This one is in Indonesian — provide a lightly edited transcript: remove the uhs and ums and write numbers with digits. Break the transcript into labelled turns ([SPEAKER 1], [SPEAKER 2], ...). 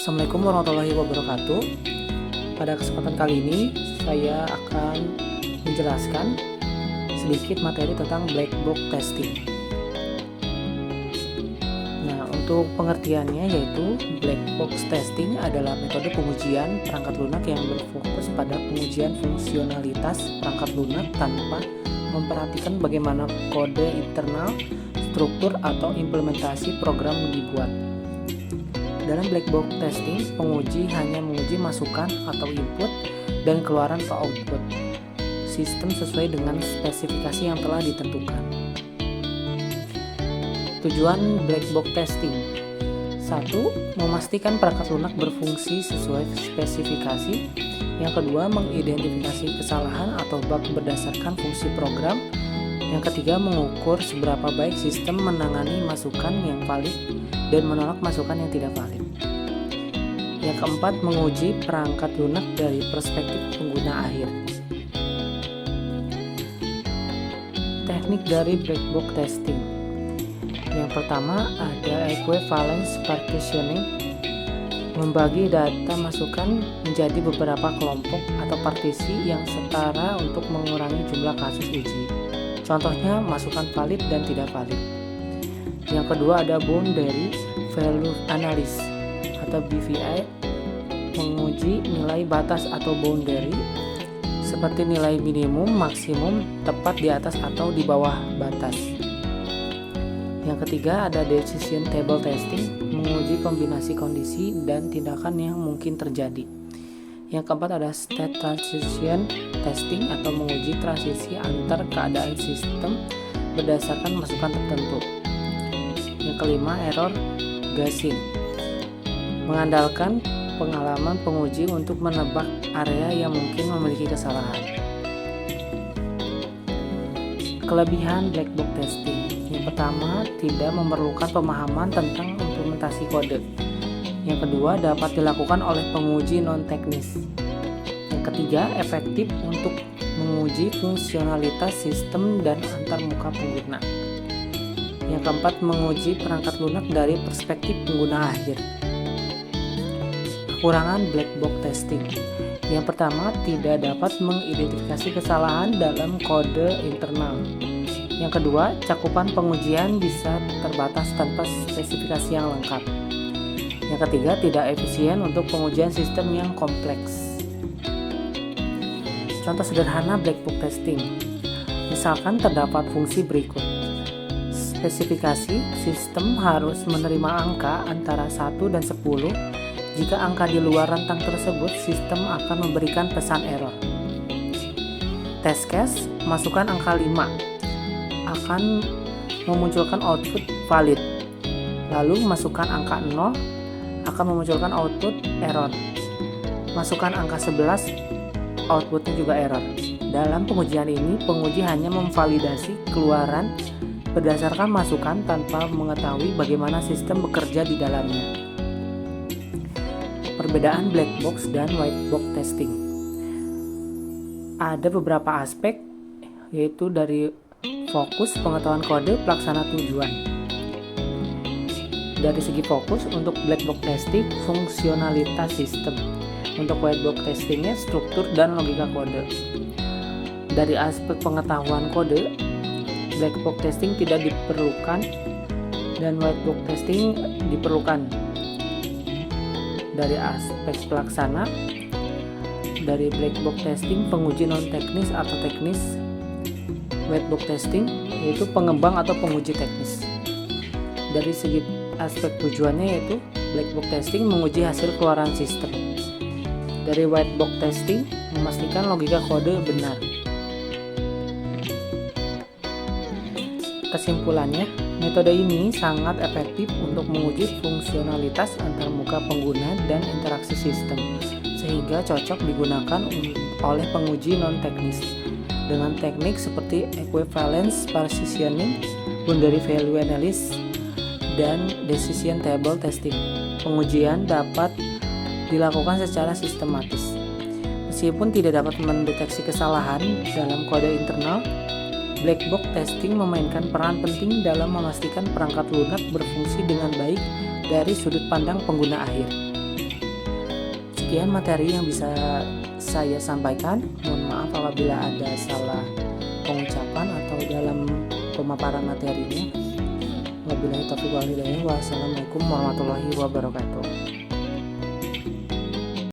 [SPEAKER 1] Assalamualaikum warahmatullahi wabarakatuh. Pada kesempatan kali ini saya akan menjelaskan sedikit materi tentang black box testing. Nah, untuk pengertiannya yaitu black box testing adalah metode pengujian perangkat lunak yang berfokus pada pengujian fungsionalitas perangkat lunak tanpa memperhatikan bagaimana kode internal, struktur atau implementasi program dibuat. Dalam black box testing, penguji hanya menguji masukan atau input dan keluaran atau output sistem sesuai dengan spesifikasi yang telah ditentukan. Tujuan black box testing: 1. Memastikan perangkat lunak berfungsi sesuai spesifikasi. Yang kedua, mengidentifikasi kesalahan atau bug berdasarkan fungsi program. Yang ketiga, mengukur seberapa baik sistem menangani masukan yang valid dan menolak masukan yang tidak valid. Yang keempat, menguji perangkat lunak dari perspektif pengguna akhir. Teknik dari black box testing. Yang pertama ada equivalence partitioning, membagi data masukan menjadi beberapa kelompok atau partisi yang setara untuk mengurangi jumlah kasus uji. Contohnya masukan valid dan tidak valid. Yang kedua ada boundary value analysis atau BVA, menguji nilai batas atau boundary seperti nilai minimum, maksimum, tepat di atas atau di bawah batas. Yang ketiga ada decision table testing, menguji kombinasi kondisi dan tindakan yang mungkin terjadi. Yang keempat ada state transition testing atau menguji transisi antar keadaan sistem berdasarkan masukan tertentu. Yang kelima error gauging, mengandalkan pengalaman penguji untuk menebak area yang mungkin memiliki kesalahan. Kelebihan black box testing: yang pertama, tidak memerlukan pemahaman tentang implementasi kode. Yang kedua, dapat dilakukan oleh penguji non-teknis. Yang ketiga, efektif untuk menguji fungsionalitas sistem dan antarmuka pengguna. Yang keempat, menguji perangkat lunak dari perspektif pengguna akhir. Kekurangan black box testing: yang pertama, tidak dapat mengidentifikasi kesalahan dalam kode internal. Yang kedua, cakupan pengujian bisa terbatas tanpa spesifikasi yang lengkap. Yang ketiga, tidak efisien untuk pengujian sistem yang kompleks. Contoh sederhana black box testing: misalkan terdapat fungsi berikut. Spesifikasi sistem harus menerima angka antara 1 dan 10. Jika angka di luar rentang tersebut, sistem akan memberikan pesan error. Test case: masukkan angka 5 akan memunculkan output valid. Lalu masukkan angka 0 akan memunculkan output error. Masukkan angka 11, outputnya juga error. Dalam pengujian ini, penguji hanya memvalidasi keluaran berdasarkan masukan tanpa mengetahui bagaimana sistem bekerja di dalamnya. Perbedaan black box dan white box testing: ada beberapa aspek, yaitu dari fokus, pengetahuan kode, pelaksana tujuan. Dari segi fokus, untuk black box testing fungsionalitas sistem, untuk white box testingnya struktur dan logika kode. Dari aspek pengetahuan kode, black box testing tidak diperlukan dan white box testing diperlukan. Dari aspek pelaksana, dari black box testing penguji non teknis atau teknis, white box testing yaitu pengembang atau penguji teknis. Dari segi aspek tujuannya yaitu black box testing menguji hasil keluaran sistem. Dari white box testing memastikan logika kode benar. Kesimpulannya, metode ini sangat efektif untuk menguji fungsionalitas antarmuka pengguna dan interaksi sistem, sehingga cocok digunakan oleh penguji non-teknis dengan teknik seperti equivalence partitioning, boundary value analysis, dan decision table testing. Pengujian dapat dilakukan secara sistematis. Meskipun tidak dapat mendeteksi kesalahan dalam kode internal, black box testing memainkan peran penting dalam memastikan perangkat lunak berfungsi dengan baik dari sudut pandang pengguna akhir. Sekian materi yang bisa saya sampaikan. Mohon maaf apabila ada salah pengucapan atau dalam pemaparan materinya. Wabillahi taufiq wal hidayah. Wassalamualaikum warahmatullahi wabarakatuh.